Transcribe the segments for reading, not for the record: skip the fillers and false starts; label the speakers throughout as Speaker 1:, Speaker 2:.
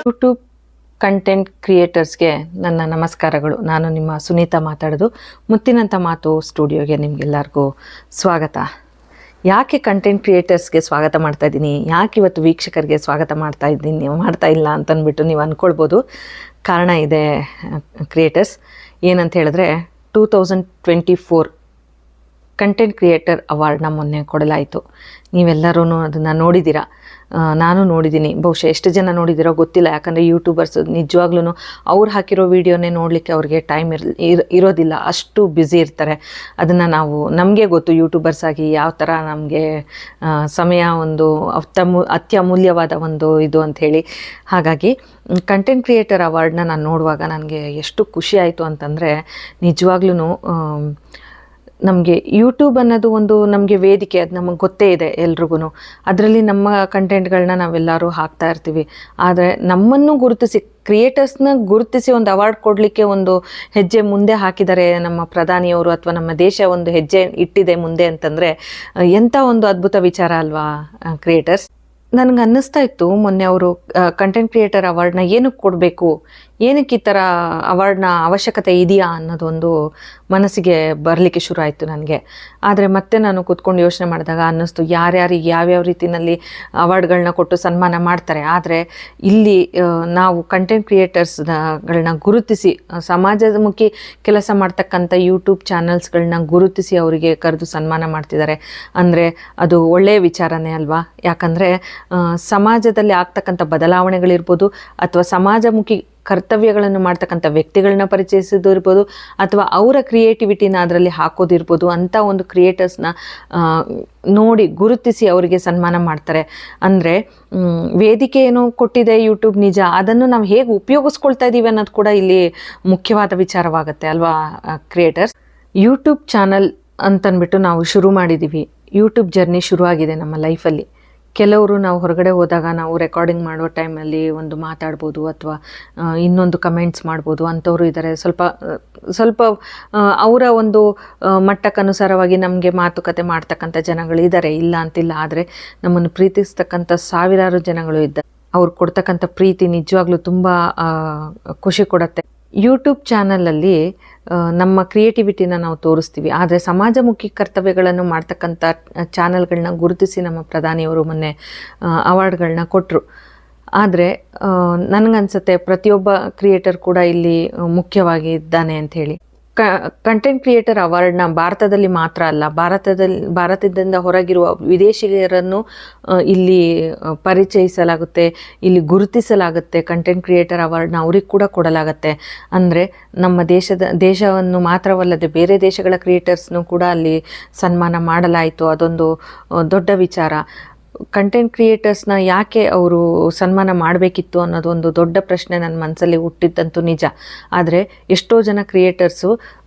Speaker 1: YouTube content ಕ್ರಿಯೇಟರ್ಸ್ಗೆ ನನ್ನ ನಮಸ್ಕಾರಗಳು. ನಾನು ನಿಮ್ಮ ಸುನೀತಾ ಮಾತಾಡೋದು. ಮುತ್ತಿನಂಥ ಮಾತು ಸ್ಟುಡಿಯೋಗೆ ನಿಮಗೆಲ್ಲರಿಗೂ ಸ್ವಾಗತ. ಯಾಕೆ ಕಂಟೆಂಟ್ ಕ್ರಿಯೇಟರ್ಸ್ಗೆ ಸ್ವಾಗತ ಮಾಡ್ತಾ ಇದ್ದೀನಿ, ಯಾಕೆ ಇವತ್ತು ವೀಕ್ಷಕರಿಗೆ ಸ್ವಾಗತ ಮಾಡ್ತಾ ಇಲ್ಲ ಅಂತಂದ್ಬಿಟ್ಟು ನೀವು ಅಂದ್ಕೊಳ್ಬೋದು. ಕಾರಣ ಇದೆ ಕ್ರಿಯೇಟರ್ಸ್. ಏನಂತ ಹೇಳಿದ್ರೆ 2024 ಕಂಟೆಂಟ್ ಕ್ರಿಯೇಟರ್ ಅವಾರ್ಡ್ನ ಮೊನ್ನೆ ಕೊಡಲಾಯಿತು. ನೀವೆಲ್ಲರೂ ಅದನ್ನು ನೋಡಿದ್ದೀರಾ, ನಾನು ನೋಡಿದ್ದೀನಿ. ಬಹುಶಃ ಎಷ್ಟು ಜನ ನೋಡಿದ್ದೀರೋ ಗೊತ್ತಿಲ್ಲ, ಯಾಕಂದರೆ ಯೂಟ್ಯೂಬರ್ಸ್ ನಿಜವಾಗ್ಲೂ ಅವ್ರು ಹಾಕಿರೋ ವೀಡಿಯೋನೇ ನೋಡಲಿಕ್ಕೆ ಅವ್ರಿಗೆ ಟೈಮ್ ಇರೋದಿಲ್ಲ, ಅಷ್ಟು ಬ್ಯುಸಿ ಇರ್ತಾರೆ. ಅದನ್ನು ನಮಗೆ ಗೊತ್ತು, ಯೂಟ್ಯೂಬರ್ಸ್ ಆಗಿ ಯಾವ ಥರ ನಮಗೆ ಸಮಯ ಒಂದು ಅತ್ಯಮೂಲ್ಯವಾದ ಒಂದು ಇದು ಅಂಥೇಳಿ. ಹಾಗಾಗಿ ಕಂಟೆಂಟ್ ಕ್ರಿಯೇಟರ್ ಅವಾರ್ಡ್ನ ನಾನು ನೋಡುವಾಗ ನನಗೆ ಎಷ್ಟು ಖುಷಿ ಆಯಿತು ಅಂತಂದರೆ, ನಿಜವಾಗ್ಲೂ ನಮಗೆ ಯೂಟ್ಯೂಬ್ ಅನ್ನೋದು ಒಂದು ನಮಗೆ ವೇದಿಕೆ, ಅದು ನಮಗೆ ಗೊತ್ತೇ ಇದೆ ಎಲ್ರಿಗೂ. ಅದರಲ್ಲಿ ನಮ್ಮ ಕಂಟೆಂಟ್ಗಳನ್ನ ನಾವೆಲ್ಲರೂ ಹಾಕ್ತಾ ಇರ್ತೀವಿ. ಆದರೆ ನಮ್ಮನ್ನು ಗುರುತಿಸಿ, ಕ್ರಿಯೇಟರ್ಸ್ನ ಗುರುತಿಸಿ ಒಂದು ಅವಾರ್ಡ್ ಕೊಡಲಿಕ್ಕೆ ಒಂದು ಹೆಜ್ಜೆ ಮುಂದೆ ಹಾಕಿದ್ದಾರೆ ನಮ್ಮ ಪ್ರಧಾನಿಯವರು, ಅಥವಾ ನಮ್ಮ ದೇಶ ಒಂದು ಹೆಜ್ಜೆ ಇಟ್ಟಿದೆ ಮುಂದೆ ಅಂತಂದರೆ ಎಂಥ ಒಂದು ಅದ್ಭುತ ವಿಚಾರ ಅಲ್ವಾ ಕ್ರಿಯೇಟರ್ಸ್. ನನಗೆ ಅನ್ನಿಸ್ತಾ ಇತ್ತು ಮೊನ್ನೆ ಅವರು ಕಂಟೆಂಟ್ ಕ್ರಿಯೇಟರ್ ಅವಾರ್ಡ್ನ ಏನಕ್ಕೆ ಕೊಡಬೇಕು, ಏನಕ್ಕೆ ಈ ಥರ ಅವಾರ್ಡ್ನ ಅವಶ್ಯಕತೆ ಇದೆಯಾ ಅನ್ನೋದೊಂದು ಮನಸ್ಸಿಗೆ ಬರಲಿಕ್ಕೆ ಶುರು ಆಯಿತು ನನಗೆ. ಆದರೆ ಮತ್ತೆ ನಾನು ಕೂತ್ಕೊಂಡು ಯೋಚನೆ ಮಾಡಿದಾಗ ಅನ್ನಿಸ್ತು, ಯಾರ್ಯಾರಿಗೆ ಯಾವ್ಯಾವ ರೀತಿಯಲ್ಲಿ ಅವಾರ್ಡ್ಗಳನ್ನ ಕೊಟ್ಟು ಸನ್ಮಾನ ಮಾಡ್ತಾರೆ. ಆದರೆ ಇಲ್ಲಿ ನಾವು ಕಂಟೆಂಟ್ ಕ್ರಿಯೇಟರ್ಸ್ಗಳನ್ನ ಗುರುತಿಸಿ, ಸಮಾಜಮುಖಿ ಕೆಲಸ ಮಾಡ್ತಕ್ಕಂಥ ಯೂಟ್ಯೂಬ್ ಚಾನಲ್ಸ್ಗಳನ್ನ ಗುರುತಿಸಿ ಅವರಿಗೆ ಕರೆದು ಸನ್ಮಾನ ಮಾಡ್ತಿದ್ದಾರೆ ಅಂದರೆ ಅದು ಒಳ್ಳೆಯ ವಿಚಾರನೇ ಅಲ್ವಾ. ಯಾಕಂದರೆ ಸಮಾಜದಲ್ಲಿ ಆಗ್ತಕ್ಕಂಥ ಬದಲಾವಣೆಗಳಿರ್ಬೋದು, ಅಥವಾ ಸಮಾಜಮುಖಿ ಕರ್ತವ್ಯಗಳನ್ನು ಮಾಡ್ತಕ್ಕಂಥ ವ್ಯಕ್ತಿಗಳನ್ನ ಪರಿಚಯಿಸೋದು ಇರ್ಬೋದು, ಅಥವಾ ಅವರ ಕ್ರಿಯೇಟಿವಿಟಿನ ಅದರಲ್ಲಿ ಹಾಕೋದಿರ್ಬೋದು. ಅಂಥ ಒಂದು ಕ್ರಿಯೇಟರ್ಸ್ನ ನೋಡಿ ಗುರುತಿಸಿ ಅವರಿಗೆ ಸನ್ಮಾನ ಮಾಡ್ತಾರೆ. ಅಂದರೆ ವೇದಿಕೆ ಏನೋ ಕೊಟ್ಟಿದೆ ಯೂಟ್ಯೂಬ್, ನಿಜ. ಅದನ್ನು ನಾವು ಹೇಗೆ ಉಪಯೋಗಿಸ್ಕೊಳ್ತಾ ಇದ್ದೀವಿ ಅನ್ನೋದು ಕೂಡ ಇಲ್ಲಿ ಮುಖ್ಯವಾದ ವಿಚಾರವಾಗುತ್ತೆ ಅಲ್ವಾ ಕ್ರಿಯೇಟರ್ಸ್. ಯೂಟ್ಯೂಬ್ ಚಾನಲ್ ಅಂತಂದ್ಬಿಟ್ಟು ನಾವು ಶುರು ಮಾಡಿದ್ದೀವಿ. ಯೂಟ್ಯೂಬ್ ಜರ್ನಿ ಶುರುವಾಗಿದೆ ನಮ್ಮ ಲೈಫಲ್ಲಿ. ಕೆಲವರು ನಾವು ಹೊರಗಡೆ ಹೋದಾಗ ನಾವು ರೆಕಾರ್ಡಿಂಗ್ ಮಾಡೋ ಟೈಮಲ್ಲಿ ಒಂದು ಮಾತಾಡ್ಬೋದು, ಅಥವಾ ಇನ್ನೊಂದು ಕಮೆಂಟ್ಸ್ ಮಾಡ್ಬೋದು, ಅಂಥವ್ರು ಇದ್ದಾರೆ. ಸ್ವಲ್ಪ ಅವರ ಒಂದು ಮಟ್ಟಕ್ಕನುಸಾರವಾಗಿ ನಮಗೆ ಮಾತುಕತೆ ಮಾಡ್ತಕ್ಕಂಥ ಜನಗಳಿದ್ದಾರೆ, ಇಲ್ಲ ಅಂತಿಲ್ಲ. ಆದರೆ ನಮ್ಮನ್ನು ಪ್ರೀತಿಸ್ತಕ್ಕಂಥ ಸಾವಿರಾರು ಜನಗಳು ಇದ್ದಾರೆ. ಅವ್ರು ಕೊಡ್ತಕ್ಕಂಥ ಪ್ರೀತಿ ನಿಜವಾಗ್ಲೂ ತುಂಬ ಖುಷಿ ಕೊಡುತ್ತೆ. ಯೂಟ್ಯೂಬ್ ಚಾನಲಲ್ಲಿ ನಮ್ಮ ಕ್ರಿಯೇಟಿವಿಟಿನ ನಾವು ತೋರಿಸ್ತೀವಿ. ಆದರೆ ಸಮಾಜಮುಖಿ ಕರ್ತವ್ಯಗಳನ್ನು ಮಾಡ್ತಕ್ಕಂಥ ಚಾನಲ್ಗಳನ್ನ ಗುರುತಿಸಿ ನಮ್ಮ ಪ್ರಧಾನಿಯವರು ಮೊನ್ನೆ ಅವಾರ್ಡ್ಗಳನ್ನ ಕೊಟ್ಟರು. ಆದರೆ ನನಗನ್ಸುತ್ತೆ ಪ್ರತಿಯೊಬ್ಬ ಕ್ರಿಯೇಟರ್ ಕೂಡ ಇಲ್ಲಿ ಮುಖ್ಯವಾಗಿ ಇದ್ದಾನೆ ಅಂಥೇಳಿ. ಕಂಟೆಂಟ್ ಕ್ರಿಯೇಟರ್ ಅವಾರ್ಡ್ನ ಭಾರತದಲ್ಲಿ ಮಾತ್ರ ಅಲ್ಲ, ಭಾರತದಿಂದ ಹೊರಗಿರುವ ವಿದೇಶಿಗರನ್ನು ಇಲ್ಲಿ ಪರಿಚಯಿಸಲಾಗುತ್ತೆ, ಇಲ್ಲಿ ಗುರುತಿಸಲಾಗುತ್ತೆ. ಕಂಟೆಂಟ್ ಕ್ರಿಯೇಟರ್ ಅವಾರ್ಡ್ನ ಅವ್ರಿಗೆ ಕೂಡ ಕೊಡಲಾಗುತ್ತೆ. ಅಂದರೆ ನಮ್ಮ ದೇಶವನ್ನು ಮಾತ್ರವಲ್ಲದೆ ಬೇರೆ ದೇಶಗಳ ಕ್ರಿಯೇಟರ್ಸ್ನೂ ಕೂಡ ಅಲ್ಲಿ ಸನ್ಮಾನ ಮಾಡಲಾಯಿತು. ಅದೊಂದು ದೊಡ್ಡ ವಿಚಾರ. ಕಂಟೆಂಟ್ ಕ್ರಿಯೇಟರ್ಸ್ನ ಯಾಕೆ ಅವರು ಸನ್ಮಾನ ಮಾಡಬೇಕಿತ್ತು ಅನ್ನೋದೊಂದು ದೊಡ್ಡ ಪ್ರಶ್ನೆ ನನ್ನ ಮನಸ್ಸಲ್ಲಿ ಹುಟ್ಟಿದ್ದಂತೂ ನಿಜ. ಆದರೆ ಎಷ್ಟೋ ಜನ ಕ್ರಿಯೇಟರ್ಸು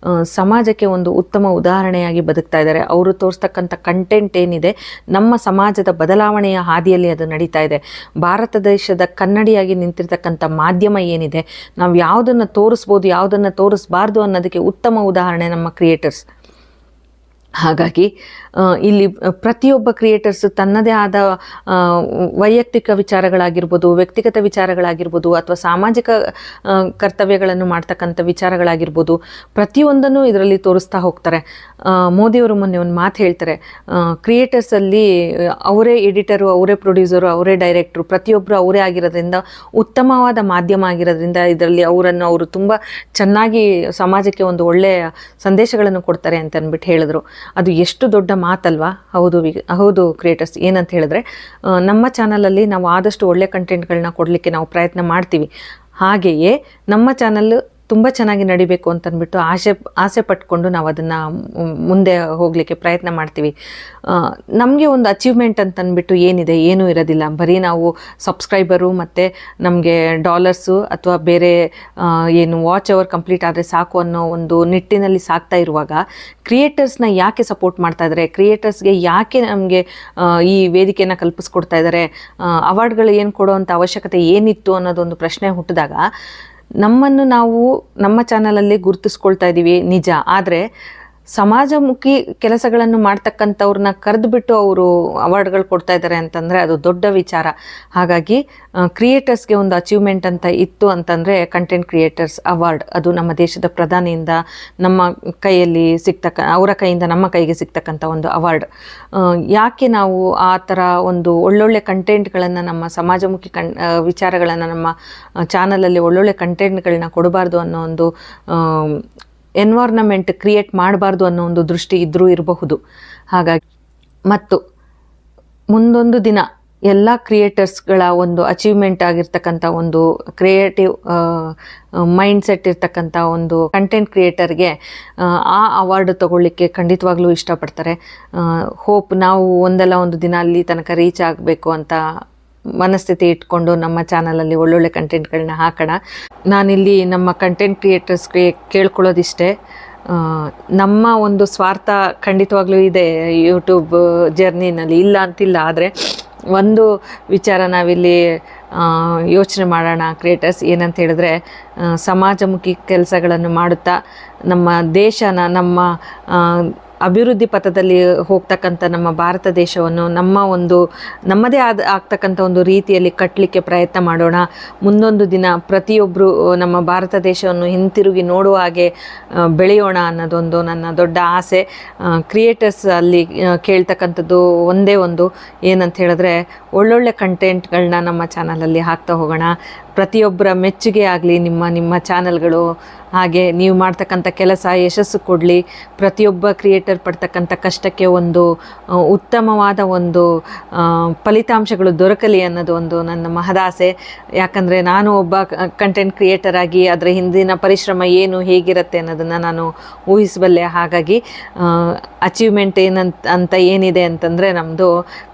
Speaker 1: ಸಮಾಜಕ್ಕೆ ಒಂದು ಉತ್ತಮ ಉದಾಹರಣೆಯಾಗಿ ಬದುಕ್ತಾ ಇದ್ದಾರೆ. ಅವರು ತೋರಿಸ್ತಕ್ಕಂಥ ಕಂಟೆಂಟ್ ಏನಿದೆ, ನಮ್ಮ ಸಮಾಜದ ಬದಲಾವಣೆಯ ಹಾದಿಯಲ್ಲಿ ಅದು ನಡೀತಾ ಇದೆ. ಭಾರತ ದೇಶದ ಕನ್ನಡಿಯಾಗಿ ನಿಂತಿರ್ತಕ್ಕಂಥ ಮಾಧ್ಯಮ ಏನಿದೆ, ನಾವು ಯಾವುದನ್ನು ತೋರಿಸ್ಬೋದು, ಯಾವುದನ್ನು ತೋರಿಸ್ಬಾರ್ದು ಅನ್ನೋದಕ್ಕೆ ಉತ್ತಮ ಉದಾಹರಣೆ ನಮ್ಮ ಕ್ರಿಯೇಟರ್ಸ್. ಹಾಗಾಗಿ ಇಲ್ಲಿ ಪ್ರತಿಯೊಬ್ಬ ಕ್ರಿಯೇಟರ್ಸ್ ತನ್ನದೇ ಆದ ವೈಯಕ್ತಿಕ ವಿಚಾರಗಳಾಗಿರ್ಬೋದು, ವ್ಯಕ್ತಿಗತ ವಿಚಾರಗಳಾಗಿರ್ಬೋದು, ಅಥವಾ ಸಾಮಾಜಿಕ ಕರ್ತವ್ಯಗಳನ್ನು ಮಾಡ್ತಕ್ಕಂಥ ವಿಚಾರಗಳಾಗಿರ್ಬೋದು, ಪ್ರತಿಯೊಂದನ್ನು ಇದರಲ್ಲಿ ತೋರಿಸ್ತಾ ಹೋಗ್ತಾರೆ. ಮೋದಿಯವರು ಮೊನ್ನೆ ಒಂದು ಮಾತು ಹೇಳ್ತಾರೆ, ಕ್ರಿಯೇಟರ್ಸಲ್ಲಿ ಅವರೇ ಎಡಿಟರು, ಅವರೇ ಪ್ರೊಡ್ಯೂಸರು, ಅವರೇ ಡೈರೆಕ್ಟ್ರು, ಪ್ರತಿಯೊಬ್ಬರು ಅವರೇ ಆಗಿರೋದ್ರಿಂದ, ಉತ್ತಮವಾದ ಮಾಧ್ಯಮ ಆಗಿರೋದ್ರಿಂದ ಇದರಲ್ಲಿ ಅವರು ತುಂಬ ಚೆನ್ನಾಗಿ ಸಮಾಜಕ್ಕೆ ಒಂದು ಒಳ್ಳೆಯ ಸಂದೇಶಗಳನ್ನು ಕೊಡ್ತಾರೆ ಅಂತ ಅಂದ್ಬಿಟ್ಟು ಹೇಳಿದ್ರು. ಅದು ಎಷ್ಟು ದೊಡ್ಡ ಮಾತಲ್ವಾ. ಹೌದು ಕ್ರಿಯೇಟರ್ಸ್. ಏನಂತ ಹೇಳಿದ್ರೆ, ನಮ್ಮ ಚಾನಲಲ್ಲಿ ನಾವು ಆದಷ್ಟು ಒಳ್ಳೆ ಕಂಟೆಂಟ್ಗಳನ್ನ ಕೊಡಲಿಕ್ಕೆ ನಾವು ಪ್ರಯತ್ನ ಮಾಡ್ತೀವಿ. ಹಾಗೆಯೇ ನಮ್ಮ ಚಾನಲ್ ತುಂಬ ಚೆನ್ನಾಗಿ ನಡಿಬೇಕು ಅಂತಂದ್ಬಿಟ್ಟು ಆಸೆ ಪಟ್ಕೊಂಡು ನಾವು ಅದನ್ನು ಮುಂದೆ ಹೋಗಲಿಕ್ಕೆ ಪ್ರಯತ್ನ ಮಾಡ್ತೀವಿ. ನಮಗೆ ಒಂದು ಅಚೀವ್ಮೆಂಟ್ ಅಂತಂದ್ಬಿಟ್ಟು ಏನಿದೆ, ಏನೂ ಇರೋದಿಲ್ಲ. ಬರೀ ನಾವು ಸಬ್ಸ್ಕ್ರೈಬರು ಮತ್ತು ನಮಗೆ ಡಾಲರ್ಸು ಅಥವಾ ಬೇರೆ ಏನು ವಾಚ್ ಅವರ್ ಕಂಪ್ಲೀಟ್ ಆದರೆ ಸಾಕು ಅನ್ನೋ ಒಂದು ನಿಟ್ಟಿನಲ್ಲಿ ಸಾಕ್ತಾ ಇರುವಾಗ, ಕ್ರಿಯೇಟರ್ಸ್ನ ಯಾಕೆ ಸಪೋರ್ಟ್ ಮಾಡ್ತಾ ಇದ್ದಾರೆ, ಕ್ರಿಯೇಟರ್ಸ್ಗೆ ಯಾಕೆ ನಮಗೆ ಈ ವೇದಿಕೆಯನ್ನು ಕಲ್ಪಿಸ್ಕೊಡ್ತಾ ಇದ್ದಾರೆ, ಅವಾರ್ಡ್ಗಳು ಏನು ಕೊಡೋವಂಥ ಅವಶ್ಯಕತೆ ಏನಿತ್ತು ಅನ್ನೋದೊಂದು ಪ್ರಶ್ನೆ ಹುಟ್ಟಿದಾಗ, ನಮ್ಮನ್ನು ನಾವು ನಮ್ಮ ಚಾನಲಲ್ಲಿ ಗುರುತಿಸ್ಕೊಳ್ತಾ ಇದ್ದೀವಿ ನಿಜ. ಆದರೆ ಸಮಾಜಮುಖಿ ಕೆಲಸಗಳನ್ನು ಮಾಡ್ತಕ್ಕಂಥವ್ರನ್ನ ಕರೆದುಬಿಟ್ಟು ಅವರು ಅವಾರ್ಡ್ಗಳು ಕೊಡ್ತಾ ಇದ್ದಾರೆ ಅಂತಂದರೆ ಅದು ದೊಡ್ಡ ವಿಚಾರ. ಹಾಗಾಗಿ ಕ್ರಿಯೇಟರ್ಸ್ಗೆ ಒಂದು ಅಚೀವ್ಮೆಂಟ್ ಅಂತ ಇತ್ತು ಅಂತಂದರೆ ಕಂಟೆಂಟ್ ಕ್ರಿಯೇಟರ್ಸ್ ಅವಾರ್ಡ್, ಅದು ನಮ್ಮ ದೇಶದ ಪ್ರಧಾನಿಯಿಂದ ನಮ್ಮ ಕೈಯಲ್ಲಿ ಅವರ ಕೈಯಿಂದ ನಮ್ಮ ಕೈಗೆ ಸಿಗ್ತಕ್ಕಂಥ ಒಂದು ಅವಾರ್ಡ್. ಯಾಕೆ ನಾವು ಆ ಥರ ಒಂದು ಒಳ್ಳೊಳ್ಳೆ ಕಂಟೆಂಟ್ಗಳನ್ನು, ನಮ್ಮ ಸಮಾಜಮುಖಿ ವಿಚಾರಗಳನ್ನು ನಮ್ಮ ಚಾನಲಲ್ಲಿ ಒಳ್ಳೊಳ್ಳೆ ಕಂಟೆಂಟ್ಗಳನ್ನ ಕೊಡಬಾರ್ದು ಅನ್ನೋ ಒಂದು ಎನ್ವೈರ್ನಮೆಂಟ್ ಕ್ರಿಯೇಟ್ ಮಾಡಬಾರ್ದು ಅನ್ನೋ ಒಂದು ದೃಷ್ಟಿ ಇದ್ರೂ ಇರಬಹುದು. ಹಾಗಾಗಿ ಮತ್ತು ಮುಂದೊಂದು ದಿನ ಎಲ್ಲ ಕ್ರಿಯೇಟರ್ಸ್ಗಳ ಒಂದು ಅಚೀವ್ಮೆಂಟ್ ಆಗಿರ್ತಕ್ಕಂಥ ಒಂದು ಕ್ರಿಯೇಟಿವ್ ಮೈಂಡ್ಸೆಟ್ ಇರ್ತಕ್ಕಂಥ ಒಂದು ಕಂಟೆಂಟ್ ಕ್ರಿಯೇಟರ್ಗೆ ಆ ಅವಾರ್ಡ್ ತಗೊಳ್ಳಿಕ್ಕೆ ಖಂಡಿತವಾಗ್ಲೂ ಇಷ್ಟಪಡ್ತಾರೆ. ಹೋಪ್ ನಾವು ಒಂದಲ್ಲ ಒಂದು ದಿನ ಅಲ್ಲಿ ತನಕ ರೀಚ್ ಆಗಬೇಕು ಅಂತ ಮನಸ್ಥಿತಿ ಇಟ್ಕೊಂಡು ನಮ್ಮ ಚಾನಲಲ್ಲಿ ಒಳ್ಳೊಳ್ಳೆ ಕಂಟೆಂಟ್ಗಳನ್ನ ಹಾಕೋಣ. ನಾನಿಲ್ಲಿ ನಮ್ಮ ಕಂಟೆಂಟ್ ಕ್ರಿಯೇಟರ್ಸ್ಗೆ ಕೇಳ್ಕೊಳ್ಳೋದಿಷ್ಟೇ, ನಮ್ಮ ಒಂದು ಸ್ವಾರ್ಥ ಖಂಡಿತವಾಗ್ಲೂ ಇದೆ ಯೂಟ್ಯೂಬ್ ಜರ್ನಿನಲ್ಲಿ, ಇಲ್ಲ ಅಂತಿಲ್ಲ. ಆದರೆ ಒಂದು ವಿಚಾರ ನಾವಿಲ್ಲಿ ಯೋಚನೆ ಮಾಡೋಣ ಕ್ರಿಯೇಟರ್ಸ್, ಏನಂತ ಹೇಳಿದ್ರೆ ಸಮಾಜಮುಖಿ ಕೆಲಸಗಳನ್ನು ಮಾಡುತ್ತಾ ನಮ್ಮ ದೇಶನ, ನಮ್ಮ ಅಭಿವೃದ್ಧಿ ಪಥದಲ್ಲಿ ಹೋಗ್ತಕ್ಕಂಥ ನಮ್ಮ ಭಾರತ ದೇಶವನ್ನು ನಮ್ಮದೇ ಆಗ್ತಕ್ಕಂಥ ಒಂದು ರೀತಿಯಲ್ಲಿ ಕಟ್ಟಲಿಕ್ಕೆ ಪ್ರಯತ್ನ ಮಾಡೋಣ. ಮುಂದೊಂದು ದಿನ ಪ್ರತಿಯೊಬ್ಬರು ನಮ್ಮ ಭಾರತ ದೇಶವನ್ನು ಹಿಂತಿರುಗಿ ನೋಡುವ ಹಾಗೆ ಬೆಳೆಯೋಣ ಅನ್ನೋದೊಂದು ನನ್ನ ದೊಡ್ಡ ಆಸೆ. ಕ್ರಿಯೇಟರ್ಸ್ ಅಲ್ಲಿ ಕೇಳ್ತಕ್ಕಂಥದ್ದು ಒಂದೇ ಒಂದು, ಏನಂತ ಹೇಳಿದ್ರೆ ಒಳ್ಳೊಳ್ಳೆ ಕಂಟೆಂಟ್ಗಳನ್ನ ನಮ್ಮ ಚಾನಲಲ್ಲಿ ಹಾಕ್ತಾ ಹೋಗೋಣ. ಪ್ರತಿಯೊಬ್ಬರ ಮೆಚ್ಚುಗೆ ಆಗಲಿ ನಿಮ್ಮ ಚಾನಲ್ಗಳು. ಹಾಗೆ ನೀವು ಮಾಡ್ತಕ್ಕಂಥ ಕೆಲಸ ಯಶಸ್ಸು ಕೊಡಲಿ. ಪ್ರತಿಯೊಬ್ಬ ಕ್ರಿಯೇಟರ್ ಪಡ್ತಕ್ಕಂಥ ಕಷ್ಟಕ್ಕೆ ಒಂದು ಉತ್ತಮವಾದ ಒಂದು ಫಲಿತಾಂಶಗಳು ದೊರಕಲಿ ಅನ್ನೋದು ಒಂದು ನನ್ನ ಮಹದಾಸೆ. ಯಾಕಂದರೆ ನಾನು ಒಬ್ಬ ಕಂಟೆಂಟ್ ಕ್ರಿಯೇಟರ್ ಆಗಿ ಅದರ ಹಿಂದಿನ ಪರಿಶ್ರಮ ಏನು, ಹೇಗಿರುತ್ತೆ ಅನ್ನೋದನ್ನು ನಾನು ಊಹಿಸಬಲ್ಲೆ. ಹಾಗಾಗಿ ಅಚೀವ್ಮೆಂಟ್ ಅಂತ ಏನಿದೆ ಅಂತಂದರೆ ನಮ್ಮದು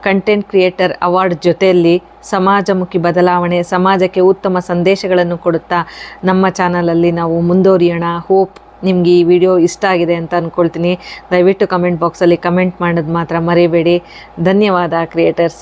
Speaker 1: ಕಂಟೆಂಟ್ ಕ್ರಿಯೇಟರ್ ಅವಾರ್ಡ್ ಜೊತೆಯಲ್ಲಿ ಸಮಾಜಮುಖಿ ಬದಲಾವಣೆ, ಸಮಾಜಕ್ಕೆ ಉತ್ತಮ ಸಂದೇಶಗಳನ್ನು ಕೊಡುತ್ತಾ ನಮ್ಮ ಚಾನಲಲ್ಲಿ ನಾವು ಮುಂದುವರಿಯೋಣ. ಹೋಪ್ ನಿಮಗೆ ಈ ವಿಡಿಯೋ ಇಷ್ಟ ಆಗಿದೆ ಅಂತ ಅಂದ್ಕೊಳ್ತೀನಿ. ದಯವಿಟ್ಟು ಕಮೆಂಟ್ ಬಾಕ್ಸಲ್ಲಿ ಕಮೆಂಟ್ ಮಾಡೋದು ಮಾತ್ರ ಮರಿಬೇಡಿ. ಧನ್ಯವಾದ ಕ್ರಿಯೇಟರ್ಸ್.